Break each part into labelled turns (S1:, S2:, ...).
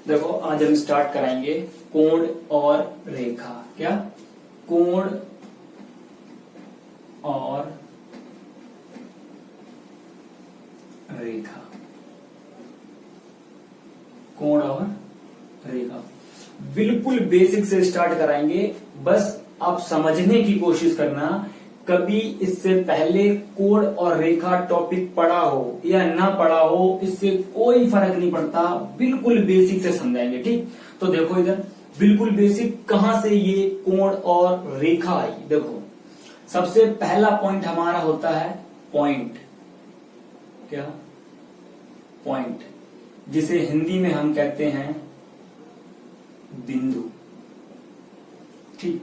S1: देखो आज हम स्टार्ट कराएंगे कोण और रेखा। क्या? कोण और रेखा। कोण और रेखा बिल्कुल बेसिक से स्टार्ट कराएंगे। बस आप समझने की कोशिश करना। कभी इससे पहले कोण और रेखा टॉपिक पढ़ा हो या ना पढ़ा हो, इससे कोई फर्क नहीं पड़ता। बिल्कुल बेसिक से समझाएंगे। ठीक, तो देखो इधर बिल्कुल बेसिक कहां से ये कोण और रेखा आई। देखो सबसे पहला पॉइंट हमारा होता है पॉइंट। क्या? पॉइंट, जिसे हिंदी में हम कहते हैं बिंदु। ठीक,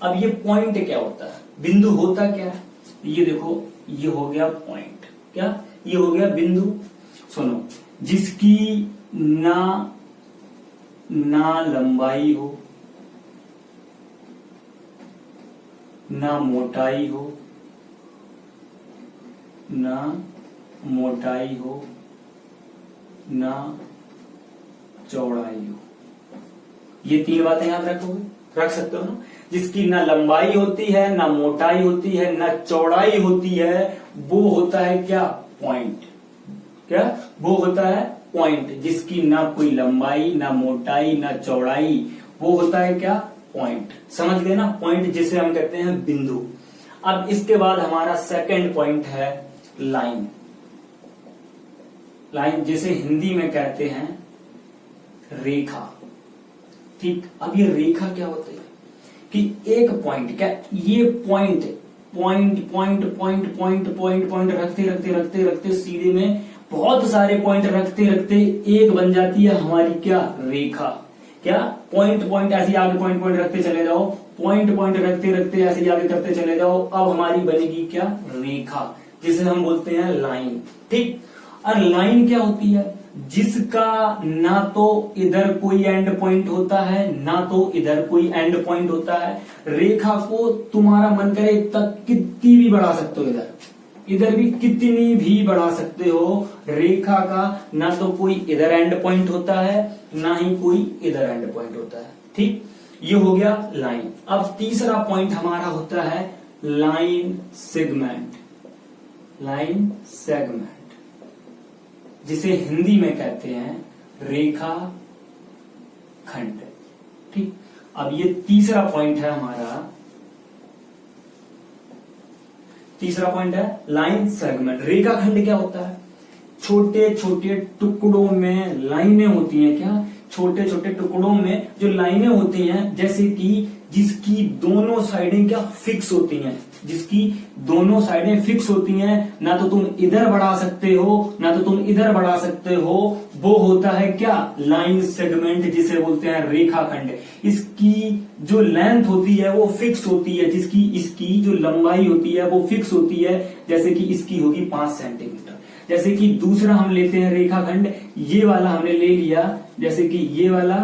S1: अब ये पॉइंट क्या होता है, बिंदु होता क्या है? ये देखो, ये हो गया पॉइंट। क्या? ये हो गया बिंदु। सुनो, जिसकी ना लंबाई हो, ना मोटाई हो, ना मोटाई हो, ना चौड़ाई हो। ये तीन बातें याद रखोगे, रख सकते हो ना। जिसकी ना लंबाई होती है, ना मोटाई होती है, ना चौड़ाई होती है, वो होता है क्या? पॉइंट। क्या? वो होता है पॉइंट। जिसकी ना कोई लंबाई, ना मोटाई, ना चौड़ाई, वो होता है क्या? पॉइंट। समझ गए ना? पॉइंट जिसे हम कहते हैं बिंदु। अब इसके बाद हमारा सेकंड पॉइंट है लाइन। लाइन जिसे हिंदी में कहते हैं रेखा। ठीक, अब ये रेखा क्या होती है कि एक पॉइंट, क्या ये point point point point point point point रखते रखते रखते रखते सीधे में बहुत सारे पॉइंट रखते रखते एक बन जाती है हमारी क्या? रेखा। क्या? पॉइंट पॉइंट ऐसे आगे पॉइंट पॉइंट रखते चले जाओ, पॉइंट पॉइंट रखते रखते ऐसे आगे करते चले जाओ। अब हमारी बनेगी क्या? रेखा, जिसे हम बोलते हैं लाइन। ठीक, और लाइन क्या होती है? जिसका ना तो इधर कोई एंड पॉइंट होता है, ना तो इधर कोई एंड पॉइंट होता है। रेखा को तुम्हारा मन करे तक कितनी भी बढ़ा सकते हो, इधर भी कितनी भी बढ़ा सकते हो। रेखा का ना तो कोई इधर एंड पॉइंट होता है, ना ही कोई इधर एंड पॉइंट होता है। ठीक, ये हो गया लाइन। अब तीसरा पॉइंट हमारा होता है लाइन सेगमेंट। लाइन सेगमेंट जिसे हिंदी में कहते हैं रेखा खंड। ठीक, अब ये तीसरा पॉइंट है हमारा। तीसरा पॉइंट है लाइन सेगमेंट। रेखा खंड क्या होता है? छोटे छोटे टुकड़ों में लाइनें होती हैं। क्या? छोटे छोटे टुकड़ों में जो लाइनें होती हैं, जैसे कि जिसकी दोनों साइडें क्या? फिक्स होती हैं। जिसकी दोनों साइडें फिक्स होती हैं, ना तो तुम इधर बढ़ा सकते हो, ना तो तुम इधर बढ़ा सकते हो, वो होता है क्या? लाइन सेगमेंट, जिसे बोलते हैं रेखाखंड। इसकी जो लेंथ होती है वो फिक्स होती है, जिसकी इसकी जो लंबाई होती है वो फिक्स होती है। जैसे कि इसकी होगी 5 सेंटीमीटर। जैसे कि दूसरा हम लेते हैं रेखाखंड, ये वाला हमने ले लिया, जैसे कि ये वाला,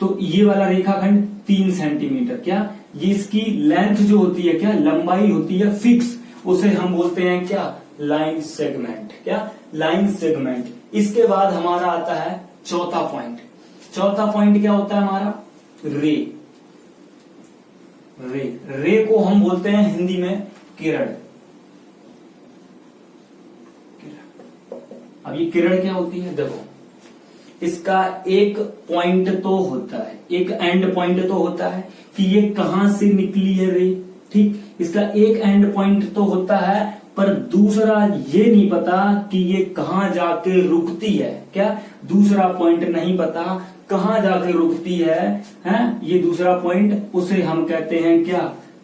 S1: तो ये वाला रेखाखंड 3 सेंटीमीटर। क्या? ये इसकी लेंथ जो होती है, क्या लंबाई होती है फिक्स, उसे हम बोलते हैं क्या? Line segment. क्या? Line segment. इसके बाद हमारा आता है चौथा पॉइंट। चौथा पॉइंट क्या होता है हमारा? रे। रे, रे को हम बोलते हैं हिंदी में किरण। अब ये किरण क्या होती है? देखो, इसका एक पॉइंट तो होता है, एक एंड पॉइंट तो होता है कि ये कहां से निकली है रे। ठीक, इसका एक एंड पॉइंट तो होता है, पर दूसरा ये नहीं पता कि ये कहां जाके रुकती है। क्या? दूसरा पॉइंट नहीं पता कहां जाके रुकती है, ये दूसरा पॉइंट, उसे हम कहते हैं क्या?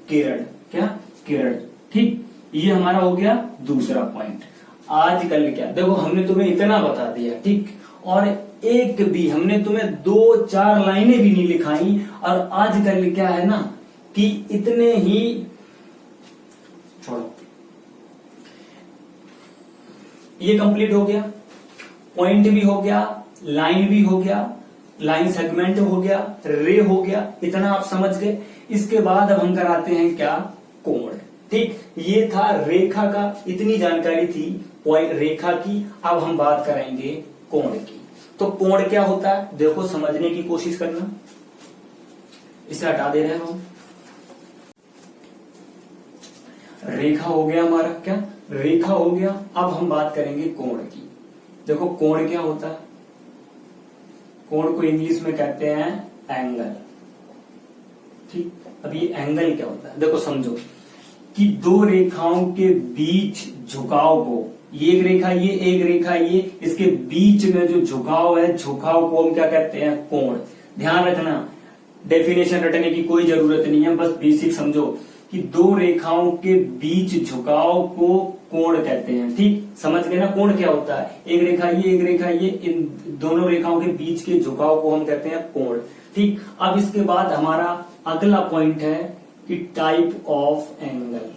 S1: किरण। क्या? किरण। ठीक, ये हमारा हो गया दूसरा पॉइंट। आजकल क्या, देखो हमने तुम्हें इतना बता दिया। ठीक, और एक भी हमने तुम्हें 2-4 लाइनें भी नहीं लिखाई। और आजकल क्या है ना कि इतने ही, छोड़ो, ये कंप्लीट हो गया, पॉइंट भी हो गया, लाइन भी हो गया, लाइन सेगमेंट हो गया, रे हो गया, इतना आप समझ गए। इसके बाद अब हम कराते हैं क्या? कोण। ठीक, ये था रेखा का, इतनी जानकारी थी रेखा की। अब हम बात करेंगे कोण की। तो कोण क्या होता है, देखो समझने की कोशिश करना। इसे हटा दे रहे हैं हम। रेखा हो गया हमारा, क्या रेखा हो गया। अब हम बात करेंगे कोण की। देखो कोण क्या होता है, कोण को इंग्लिश में कहते हैं एंगल। ठीक, अब ये एंगल क्या होता है, देखो समझो कि दो रेखाओं के बीच झुकाव को, ये एक रेखा ये एक रेखा ये, इसके बीच में जो झुकाव है, झुकाव को हम क्या कहते हैं, कोण। ध्यान रखना, डेफिनेशन रटने की कोई जरूरत नहीं है, बस बेसिक समझो कि दो रेखाओं के बीच झुकाव को कोण कहते हैं। ठीक, समझ गए ना कोण क्या होता है, एक रेखा ये एक रेखा ये, इन दोनों रेखाओं के बीच के झुकाव को हम कहते हैं कोण। ठीक, अब इसके बाद हमारा अगला पॉइंट है कि type of angle.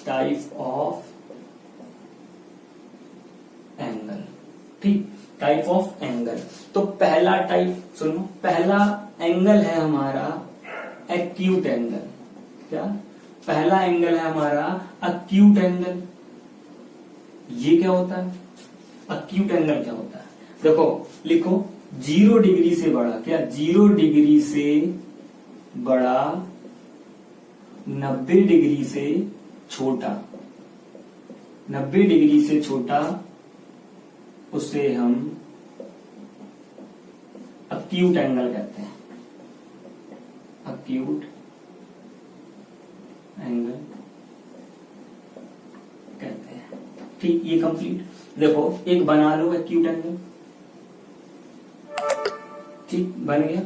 S1: Type of angle, ठीक, टाइप ऑफ एंगल। तो पहला टाइप सुनो, पहला एंगल है हमारा एक्यूट एंगल। क्या पहला एंगल है हमारा एक्यूट एंगल। ये क्या होता है, एक्यूट एंगल क्या होता है, देखो लिखो 0 डिग्री से बड़ा, क्या 0 डिग्री से बड़ा, 90 डिग्री से छोटा, 90 डिग्री से छोटा, उसे हम एक्यूट एंगल कहते हैं। एक्यूट एंगल कहते हैं। ठीक, ये कंप्लीट। देखो एक बना लो एक्यूट एंगल। ठीक, बन गया,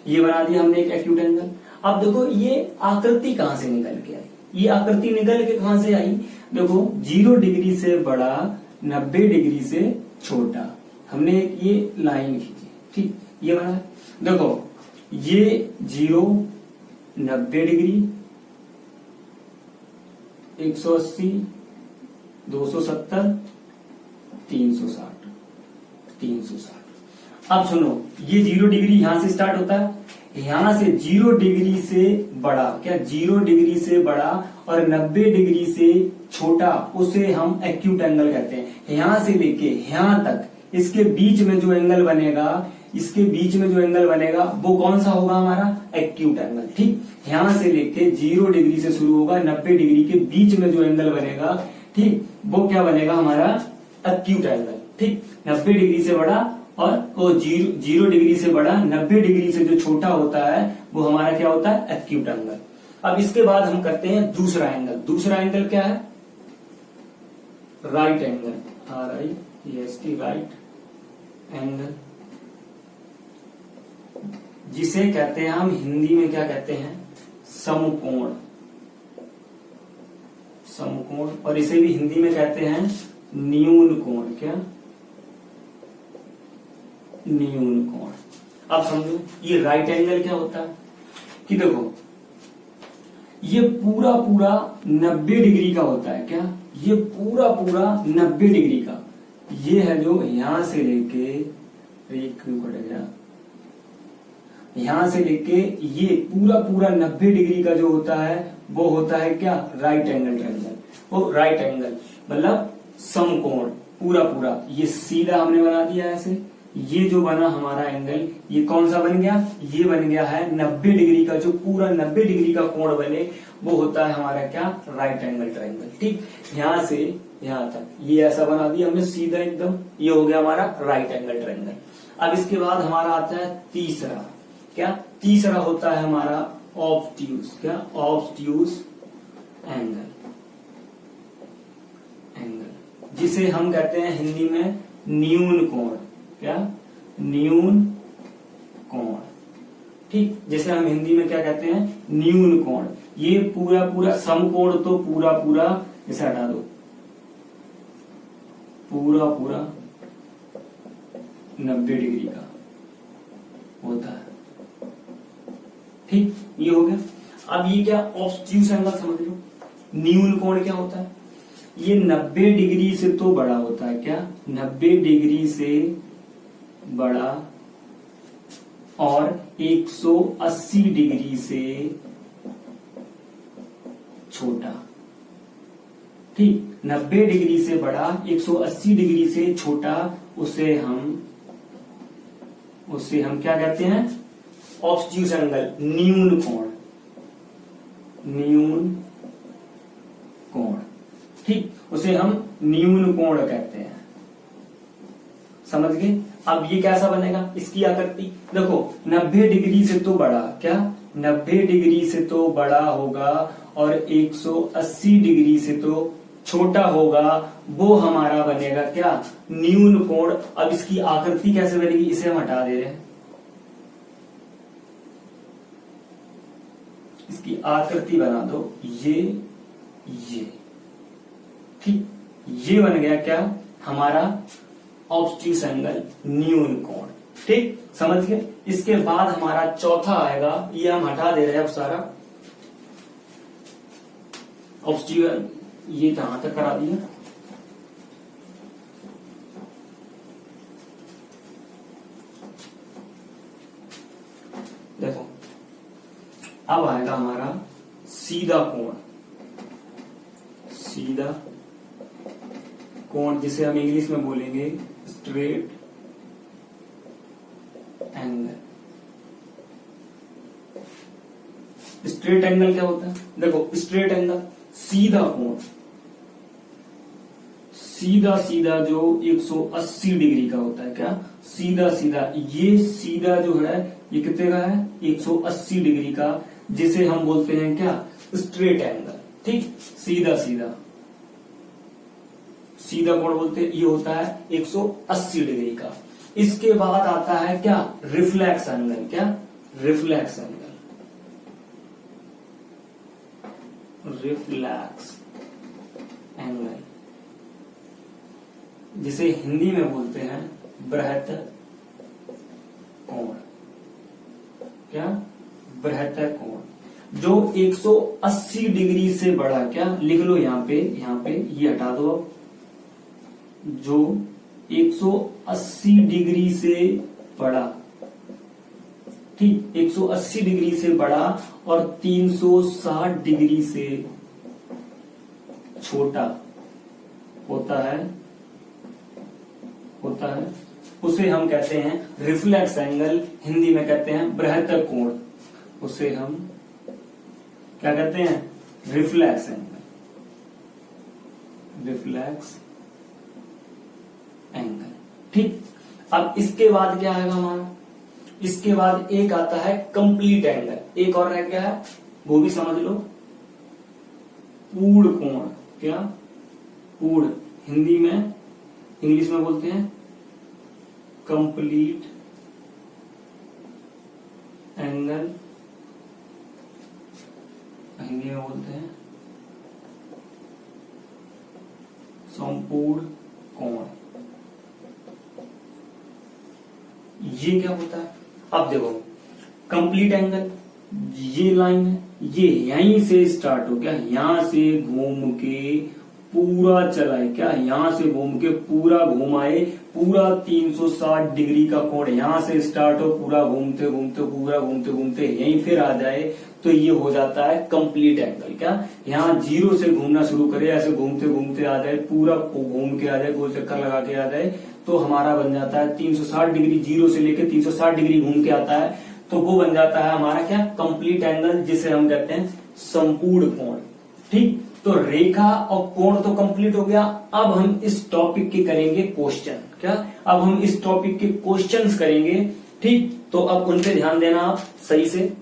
S1: ये बना दिया हमने एक एक्यूट एंगल। अब देखो ये आकृति कहां से निकल के आई, ये आकृति निकल के कहां से आई, देखो 0 डिग्री से बड़ा, 90 डिग्री से छोटा, हमने एक ये लाइन खींची। ठीक, ये बना। देखो ये 0, 90 डिग्री, 180, 270, 360, 360। अब सुनो, ये 0 डिग्री यहां से स्टार्ट होता है, यहां से 0 डिग्री से बड़ा, क्या 0 डिग्री से बड़ा और 90 डिग्री से छोटा, उसे हम एक्यूट एंगल कहते हैं। यहां से लेके यहां तक इसके बीच में जो एंगल बनेगा, इसके बीच में जो एंगल बनेगा वो कौन सा होगा, हमारा एक्यूट एंगल। ठीक, यहां से लेके 0 डिग्री से शुरू होगा, 90 डिग्री के बीच में जो एंगल बनेगा, ठीक, वो क्या बनेगा, हमारा एक्यूट एंगल। ठीक, 90 डिग्री से बड़ा और वो 0 डिग्री से बड़ा, 90 डिग्री से जो छोटा होता है वो हमारा क्या होता है, एक्यूट एंगल। अब इसके बाद हम करते हैं दूसरा एंगल। दूसरा एंगल क्या है, right angle, RIEST, right angle, जिसे कहते हैं हम हिंदी में क्या कहते हैं, समकोण। समकोण, और इसे भी हिंदी में कहते हैं न्यून कोण। क्या, न्यून कोण। अब समझो ये राइट एंगल क्या होता है, कि देखो ये पूरा पूरा 90 डिग्री का होता है। क्या, ये पूरा पूरा 90 डिग्री का, ये है जो यहां से लेके, एक पड़ गया, यहां से लेके ये पूरा पूरा 90 डिग्री का जो होता है वो होता है क्या, राइट एंगल ट्रायंगल। वो राइट एंगल मतलब समकोण, पूरा पूरा ये सीधा हमने बना दिया ऐसे। ये जो बना हमारा एंगल, ये कौन सा बन गया, ये बन गया है 90 डिग्री का, जो पूरा 90 डिग्री का कोण बने वो होता है हमारा क्या, राइट एंगल ट्रायंगल। ठीक, यहां से यहां तक ये ऐसा बना दिया हमने सीधा एकदम, ये हो गया हमारा राइट एंगल ट्रायंगल। अब इसके बाद हमारा आता है तीसरा। क्या, तीसरा होता है हमारा ऑब्ट्यूज। क्या, ऑब्ट्यूज एंगल, एंगल जिसे हम कहते हैं हिंदी में न्यून कोण। क्या, न्यून कोण। ठीक, जैसे हम हिंदी में क्या कहते हैं, न्यून कोण। ये पूरा पूरा समकोण तो पूरा पूरा इसे हटा दो, पूरा पूरा 90 डिग्री का होता है। ठीक, ये हो गया। अब ये क्या, ऑब्ट्यूज एंगल समझ लो। न्यून कोण क्या होता है, ये 90 डिग्री से तो बड़ा होता है। क्या, 90 डिग्री से बड़ा और 180 डिग्री से छोटा। ठीक, 90 डिग्री से बड़ा, 180 डिग्री से छोटा, उसे हम उसे हम क्या कहते हैं, ऑब्ट्यूस एंगल, न्यून कोण, न्यून कोण, ठीक, उसे हम न्यून कोण कहते हैं। समझ गए? अब ये कैसा बनेगा, इसकी आकृति देखो, 90 डिग्री से तो बड़ा, क्या 90 डिग्री से तो बड़ा होगा और 180 डिग्री से तो छोटा होगा, वो हमारा बनेगा क्या, न्यून कोण। अब इसकी आकृति कैसे बनेगी, इसे हम हटा दे रहे हैं, इसकी आकृति बना दो, ये ठीक, ये बन गया क्या हमारा ऑब्ट्यूस एंगल, न्यून कोण, ठीक, समझ गए। इसके बाद हमारा चौथा आएगा, ये हम हटा दे रहे हैं अब सारा ऑब्ट्यूस, ये कहां तक करा दिया, देखो अब आएगा हमारा सीधा कोण, सीधा कोण जिसे हम इंग्लिश में बोलेंगे स्ट्रेट एंगल। स्ट्रेट एंगल क्या होता है, देखो स्ट्रेट एंगल सीधा कोण, सीधा सीधा जो 180 डिग्री का होता है, क्या सीधा सीधा, ये सीधा जो है ये कितने का है, 180 डिग्री का, जिसे हम बोलते हैं क्या, स्ट्रेट एंगल, ठीक, सीधा सीधा, सीधा कोण बोलते हैं, ये होता है 180 डिग्री का। इसके बाद आता है क्या, रिफ्लेक्स एंगल, क्या रिफ्लेक्स एंगल, रिफ्लेक्स एंगल, जिसे हिंदी में बोलते हैं बृहत कोण, क्या बृहत कोण, जो 180 डिग्री से बड़ा, क्या लिख लो यहां पे ये हटा दो, अब जो 180 डिग्री से बड़ा, ठीक, 180 डिग्री से बड़ा और 360 डिग्री से छोटा होता है, उसे हम कहते हैं रिफ्लेक्स एंगल, हिंदी में कहते हैं बृहत कोण, उसे हम क्या कहते हैं, रिफ्लेक्स एंगल, रिफ्लेक्स एंगल, ठीक। अब इसके बाद क्या आएगा हमारा, इसके बाद एक आता है कंप्लीट एंगल, एक और रह गया है, वो भी समझ लो, पूर्ण कोण, क्या पूर्ण, हिंदी में, इंग्लिश में बोलते हैं कंप्लीट एंगल, हिंदी में बोलते हैं संपूर्ण कोण। ये क्या होता है, अब देखो कंप्लीट एंगल, ये लाइन है, ये यहीं से स्टार्ट हो, क्या यहां से घूम के पूरा चला है, क्या यहां से घूम के पूरा घुमाए, पूरा 360 डिग्री का कोण यहां से स्टार्ट हो, पूरा घूमते घूमते पूरा घूमते घूमते यहीं फिर आ जाए, तो ये हो जाता है कंप्लीट एंगल। क्या यहाँ जीरो से घूमना शुरू करे, ऐसे घूमते घूमते आ जाए, पूरा घूम के आ जाए, गोल चक्कर लगा के आ जाए, तो हमारा बन जाता है 360 डिग्री, जीरो से लेकर 360 डिग्री घूम के आता है, तो वो बन जाता है हमारा क्या कंप्लीट एंगल, जिसे हम कहते हैं संपूर्ण कोण। ठीक, तो रेखा और कोण तो कंप्लीट हो गया। अब हम इस टॉपिक के करेंगे क्वेश्चन। क्या अब हम इस टॉपिक के क्वेश्चंस करेंगे। ठीक, तो अब उन पे ध्यान देना आप सही से।